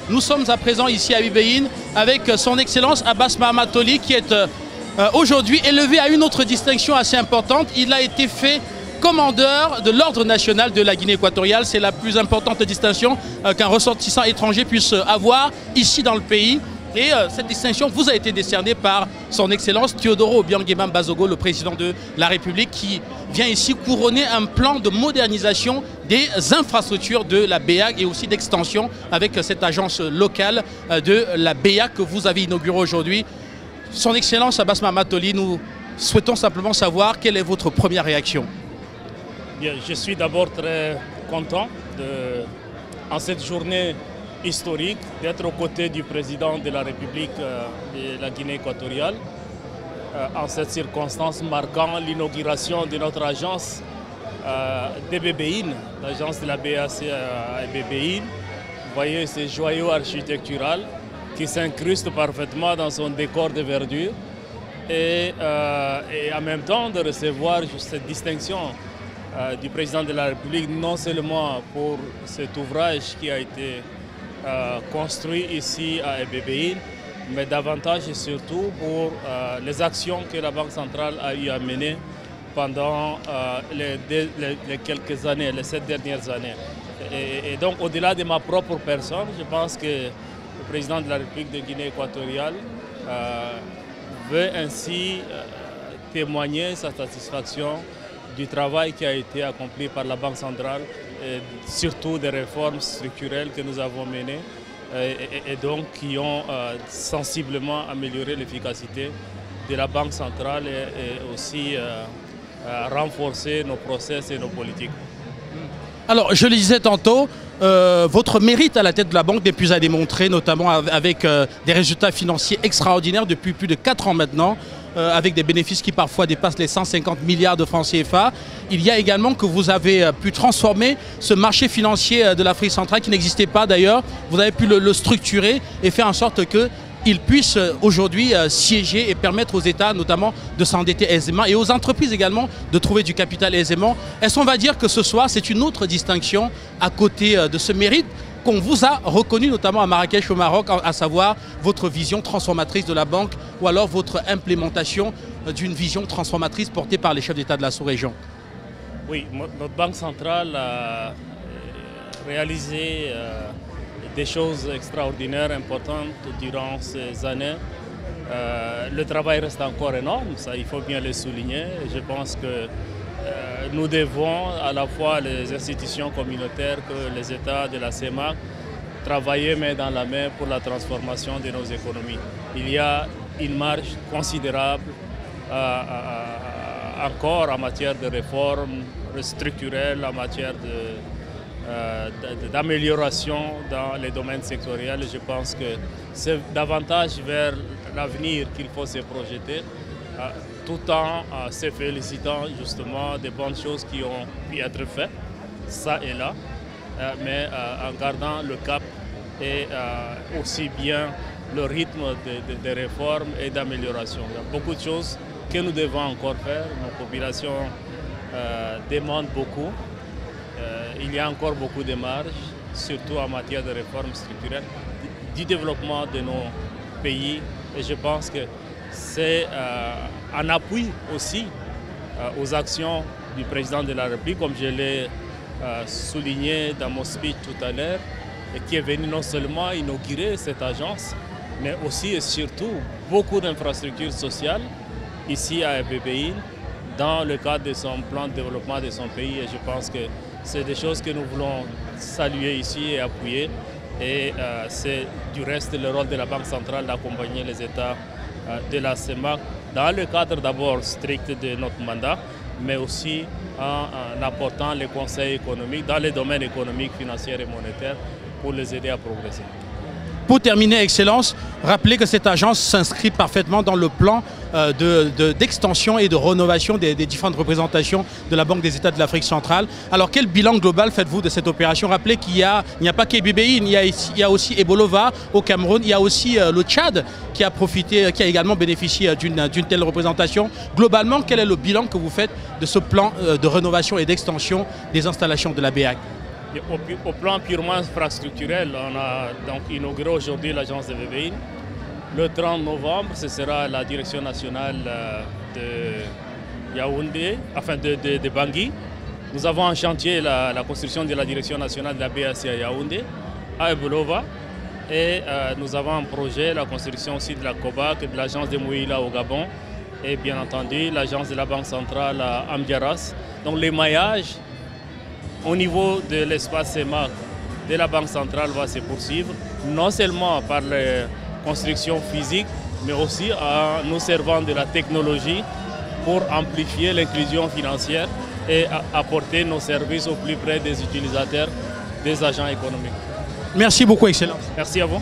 Nous sommes à présent ici à Bébéine avec son Excellence Abass Mahamat Toli qui est aujourd'hui élevé à une autre distinction assez importante. Il a été fait commandeur de l'Ordre national de la Guinée équatoriale. C'est la plus importante distinction qu'un ressortissant étranger puisse avoir ici dans le pays. Et cette distinction vous a été décernée par son Excellence Théodoro Obiang-Nguema Mbazogo, le président de la République, qui vient ici couronner un plan de modernisation des infrastructures de la BEAC et aussi d'extension avec cette agence locale de la BEAC que vous avez inaugurée aujourd'hui. Son Excellence Abass Mahamat Toli, nous souhaitons simplement savoir quelle est votre première réaction. Bien, je suis d'abord très content en cette journée historique d'être aux côtés du président de la République de la Guinée équatoriale en cette circonstance marquant l'inauguration de notre agence de Bébéine, l'agence de la BAC à Bébéine. Vous voyez ces joyaux architectural qui s'incrustent parfaitement dans son décor de verdure et en même temps de recevoir cette distinction du président de la République, non seulement pour cet ouvrage qui a été construit ici à Bébéine, mais davantage et surtout pour les actions que la Banque centrale a eu à mener pendant les quelques années, les 7 dernières années. Et donc, au-delà de ma propre personne, je pense que le président de la République de Guinée équatoriale veut ainsi témoigner sa satisfaction du travail qui a été accompli par la Banque centrale, et surtout des réformes structurelles que nous avons menées et donc qui ont sensiblement amélioré l'efficacité de la Banque centrale et aussi renforcé nos process et nos politiques. Alors, je le disais tantôt, votre mérite à la tête de la banque n'est plus à démontrer, notamment avec des résultats financiers extraordinaires depuis plus de 4 ans maintenant, avec des bénéfices qui parfois dépassent les 150 milliards de francs CFA. Il y a également que vous avez pu transformer ce marché financier de l'Afrique centrale qui n'existait pas d'ailleurs. Vous avez pu le structurer et faire en sorte qu'il puisse aujourd'hui siéger et permettre aux États notamment de s'endetter aisément et aux entreprises également de trouver du capital aisément. Est-ce qu'on va dire que ce soir c'est une autre distinction à côté de ce mérite qu'on vous a reconnu notamment à Marrakech au Maroc, à savoir votre vision transformatrice de la banque ou alors votre implémentation d'une vision transformatrice portée par les chefs d'État de la sous-région? Oui, notre banque centrale a réalisé des choses extraordinaires, importantes durant ces années. Le travail reste encore énorme, ça il faut bien le souligner. Je pense que nous devons, à la fois les institutions communautaires que les États de la CEMAC, travailler main dans la main pour la transformation de nos économies. Il y a une marge considérable encore en matière de réformes structurelles, en matière d'amélioration dans les domaines sectoriels. Je pense que c'est davantage vers l'avenir qu'il faut se projeter, tout en se félicitant justement des bonnes choses qui ont pu être faites, ça et là, mais en gardant le cap et aussi bien le rythme des réformes et d'amélioration. Il y a beaucoup de choses que nous devons encore faire. Nos populations demandent beaucoup. Il y a encore beaucoup de marge, surtout en matière de réformes structurelles, du développement de nos pays. Et je pense que c'est en appui aussi aux actions du président de la République, comme je l'ai souligné dans mon speech tout à l'heure, qui est venu non seulement inaugurer cette agence, mais aussi et surtout beaucoup d'infrastructures sociales ici à Bébéine, dans le cadre de son plan de développement de son pays. Et je pense que c'est des choses que nous voulons saluer ici et appuyer. Et c'est du reste le rôle de la Banque centrale d'accompagner les États de la CEMAC dans le cadre d'abord strict de notre mandat, mais aussi en apportant les conseils économiques dans les domaines économiques, financiers et monétaires pour les aider à progresser. Pour terminer, Excellence, rappelez que cette agence s'inscrit parfaitement dans le plan d'extension et de rénovation des différentes représentations de la Banque des États de l'Afrique centrale. Alors, quel bilan global faites-vous de cette opération? Rappelez qu'il n'y a pas qu'Bébéine, il y a aussi Ebolova au Cameroun, il y a aussi le Tchad qui a également bénéficié d'une telle représentation. Globalement, quel est le bilan que vous faites de ce plan de rénovation et d'extension des installations de la BEAC? Au plan purement infrastructurel, on a donc inauguré aujourd'hui l'agence de VVI. Le 30 novembre, ce sera la direction nationale de Yaoundé, enfin de Bangui. Nous avons en chantier la construction de la direction nationale de la BAC à Yaoundé, à Ebelova. Et nous avons en projet la construction aussi de la COBAC, de l'agence de Mouila au Gabon et bien entendu l'agence de la Banque centrale à Amdiaras. Donc l'émaillage au niveau de l'espace CEMAC de la Banque centrale va se poursuivre, non seulement par les constructions physiques, mais aussi en nous servant de la technologie pour amplifier l'inclusion financière et apporter nos services au plus près des utilisateurs, des agents économiques. Merci beaucoup, Excellence. Merci à vous.